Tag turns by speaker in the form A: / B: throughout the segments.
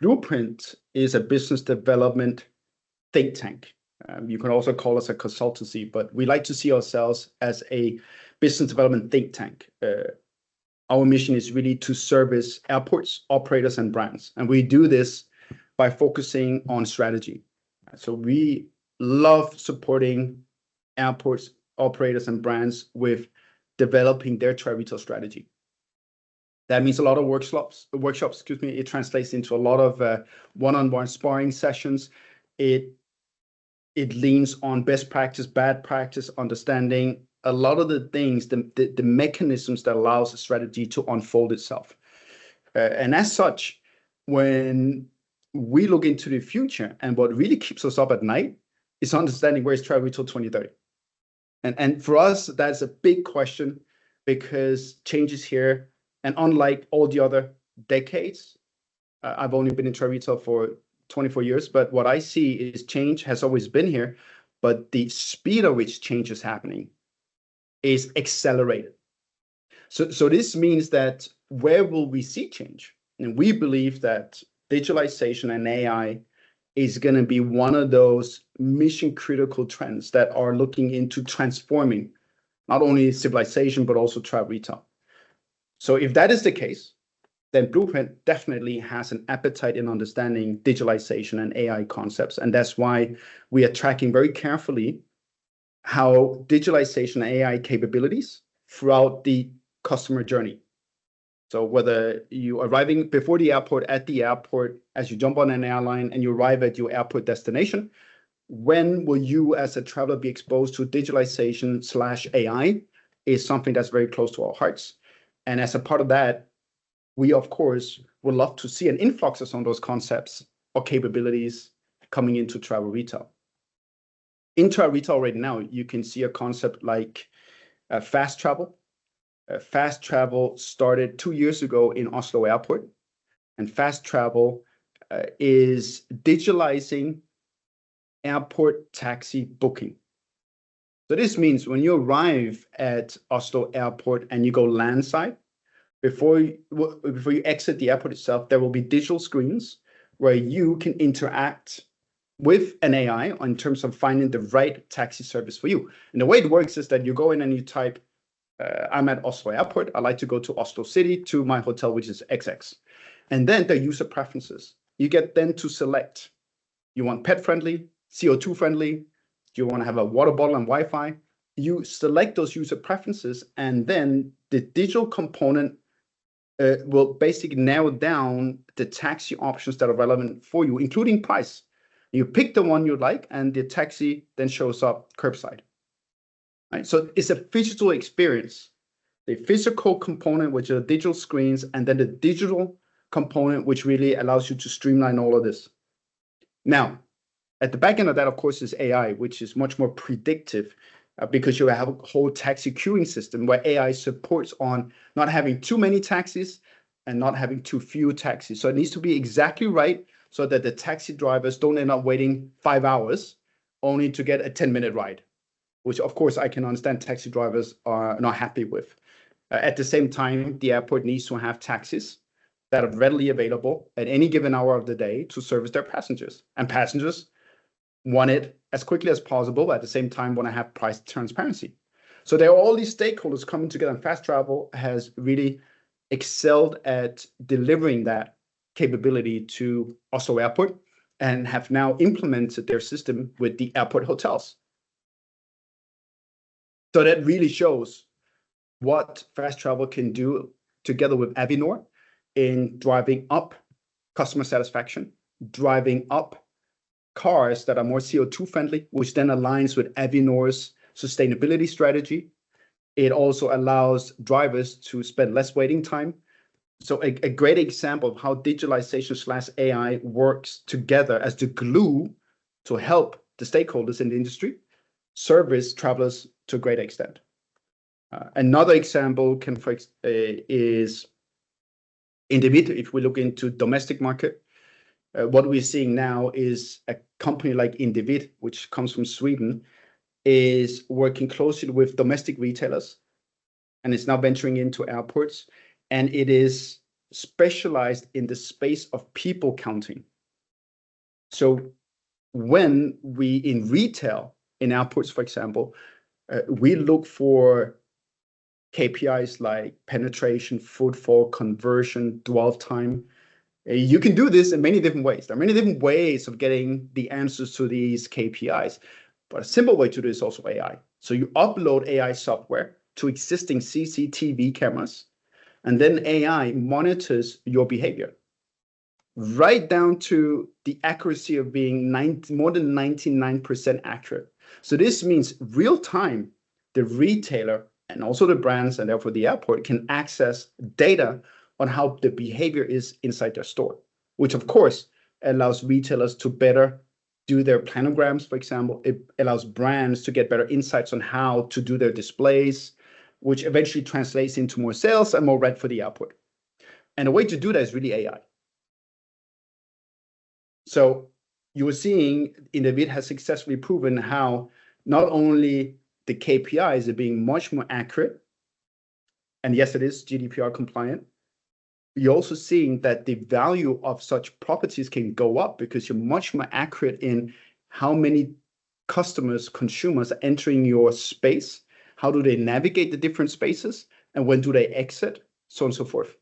A: Blueprint is a business development think tank. You can also call us a consultancy, but we like to see ourselves as a business development think tank. Our mission is really to service airports, operators, and brands. And we do this by focusing on strategy. So we love supporting airports, operators, and brands with developing their travel retail strategy. That means a lot of workshops, excuse me. It translates into a lot of one-on-one sparring sessions. It leans on best practice, bad practice, understanding a lot of the things, the mechanisms that allows a strategy to unfold itself. And as such, when we look into the future, and what really keeps us up at night is understanding where's travel retail 2030. And for us, that's a big question, because change is here. And unlike all the other decades, I've only been in travel retail for 24 years, but what I see is change has always been here, but the speed at which change is happening is accelerated. So this means that where will we see change? And we believe that digitalization and AI is going to be one of those mission critical trends that are looking into transforming not only civilization, but also travel retail. So if that is the case, then Blueprint definitely has an appetite in understanding digitalization and AI concepts. And that's why we are tracking very carefully how digitalization and AI capabilities throughout the customer journey. So whether you are arriving before the airport, at the airport, as you jump on an airline and you arrive at your airport destination, when will you as a traveler be exposed to digitalization/AI is something that's very close to our hearts. And as a part of that, we, of course, would love to see an influx of some of those concepts or capabilities coming into travel retail. In travel retail right now, you can see a concept like fast travel. Fast travel started 2 years ago in Oslo Airport. And fast travel is digitalizing airport taxi booking. So this means when you arrive at Oslo Airport and you go landside, before you exit the airport itself, there will be digital screens where you can interact with an AI in terms of finding the right taxi service for you. And the way it works is that you go in and you type, I'm at Oslo Airport. I like to go to Oslo City to my hotel, which is XX. And then the user preferences. You get then to select, you want pet friendly, CO2 friendly, do you want to have a water bottle and Wi-Fi? You select those user preferences, and then the digital component will basically narrow down the taxi options that are relevant for you, including price. You pick the one you like, and the taxi then shows up curbside. Right? So it's a physical experience. The physical component, which are digital screens, and then the digital component, which really allows you to streamline all of this. Now, at the back end of that, of course, is AI, which is much more predictive because you have a whole taxi queuing system where AI supports on not having too many taxis and not having too few taxis. So it needs to be exactly right so that the taxi drivers don't end up waiting 5 hours only to get a 10-minute ride, which, of course, I can understand taxi drivers are not happy with. At the same time, the airport needs to have taxis that are readily available at any given hour of the day to service their passengers. And passengers want it as quickly as possible, but at the same time want to have price transparency. So there are all these stakeholders coming together, and fast travel has really excelled at delivering that capability to Oslo Airport and have now implemented their system with the airport hotels. So that really shows what fast travel can do together with Avinor in driving up customer satisfaction, driving up cars that are more CO2 friendly, which then aligns with Avinor's sustainability strategy. It also allows drivers to spend less waiting time. So a great example of how digitalization/AI works together as the glue to help the stakeholders in the industry service travelers to a great extent. Another example is Individ. If we look into domestic market, what we're seeing now is a company like Individ, which comes from Sweden, is working closely with domestic retailers, and it's now venturing into airports. And it is specialized in the space of people counting. So when we in retail, in airports, for example, we look for KPIs like penetration, footfall, conversion, dwell time. You can do this in many different ways. There are many different ways of getting the answers to these KPIs, but a simple way to do it is also AI. So you upload AI software to existing CCTV cameras, and then AI monitors your behavior, right down to the accuracy of being more than 99% accurate. So this means real time, the retailer and also the brands and therefore the airport can access data on how the behavior is inside their store, which of course allows retailers to better do their planograms, for example. It allows brands to get better insights on how to do their displays, which eventually translates into more sales and more rent for the airport. And a way to do that is really AI. So you were seeing Indeed has successfully proven how not only the KPIs are being much more accurate, and yes, it is GDPR compliant, you're also seeing that the value of such properties can go up because you're much more accurate in how many customers, consumers are entering your space, how do they navigate the different spaces, and when do they exit, so on and so forth.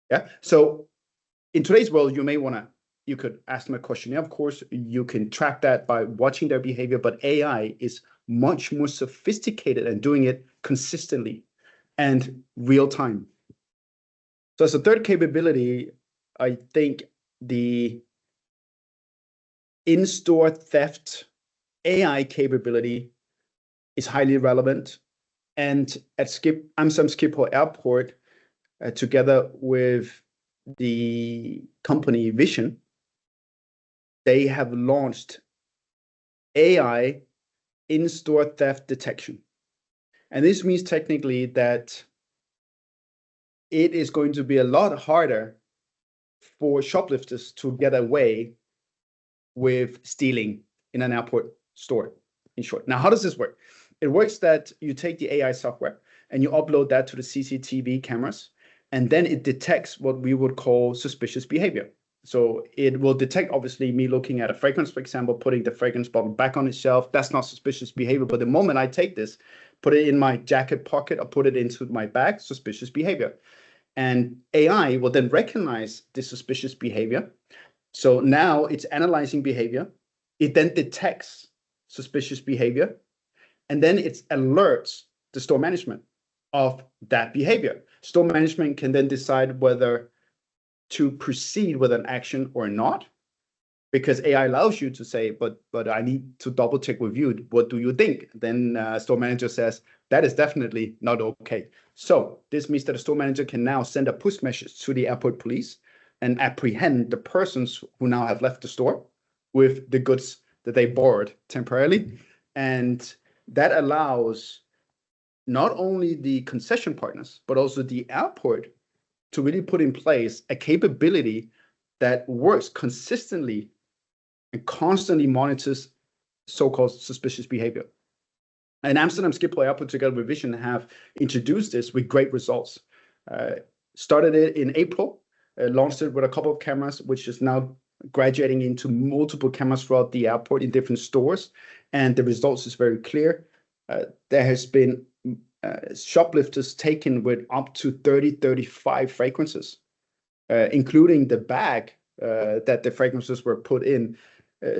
A: Yeah. So in today's world, you could ask them a questionnaire. Of course, you can track that by watching their behavior, but AI is much more sophisticated and doing it consistently and real time. So as a third capability, I think the in-store theft AI capability is highly relevant. And at Amsterdam Schiphol Airport, together with the company Vision, they have launched AI in-store theft detection. And this means technically that it is going to be a lot harder for shoplifters to get away with stealing in an airport store, in short. Now, how does this work? It works that you take the AI software and you upload that to the CCTV cameras, and then it detects what we would call suspicious behavior. So it will detect, obviously, me looking at a fragrance, for example, putting the fragrance bottle back on its shelf. That's not suspicious behavior. But the moment I take this, put it in my jacket pocket or put it into my bag, suspicious behavior. And AI will then recognize the suspicious behavior. So now it's analyzing behavior. It then detects suspicious behavior. And then it alerts the store management of that behavior. Store management can then decide whether to proceed with an action or not, because AI allows you to say, but I need to double check with you. What do you think? Then store manager says, that is definitely not okay. So this means that the store manager can now send a push message to the airport police and apprehend the persons who now have left the store with the goods that they borrowed temporarily. And that allows not only the concession partners, but also the airport to really put in place a capability that works consistently and constantly monitors so-called suspicious behavior. And Amsterdam Schiphol Airport, together with Vision, have introduced this with great results. Started it in April, launched it with a couple of cameras, which is now graduating into multiple cameras throughout the airport in different stores. And the results is very clear. There has been shoplifters taken with up to 35 fragrances, including the bag that the fragrances were put in.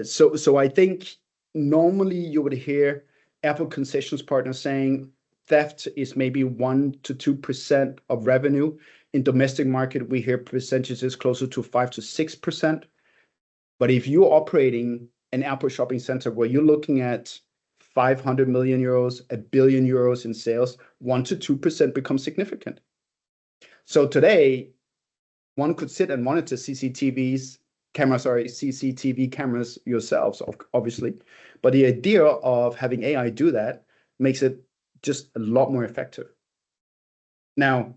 A: So I think normally you would hear airport concessions partners saying theft is maybe 1 to 2% of revenue. In domestic market, we hear percentages closer to 5 to 6%. But if you're operating an airport shopping center where you're looking at 500 million euros, €1 billion in sales, 1 to 2% becomes significant. So today, one could sit and monitor CCTV cameras yourselves, obviously. But the idea of having AI do that makes it just a lot more effective. Now,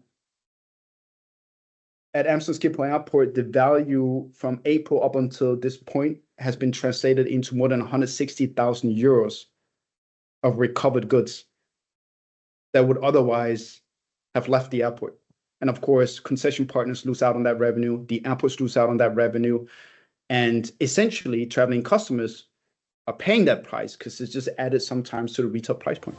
A: at Amsterdam Schiphol Airport, the value from April up until this point has been translated into more than 160,000 euros of recovered goods that would otherwise have left the airport. And of course, concession partners lose out on that revenue. The airports lose out on that revenue. And essentially, traveling customers are paying that price because it's just added sometimes to the retail price point.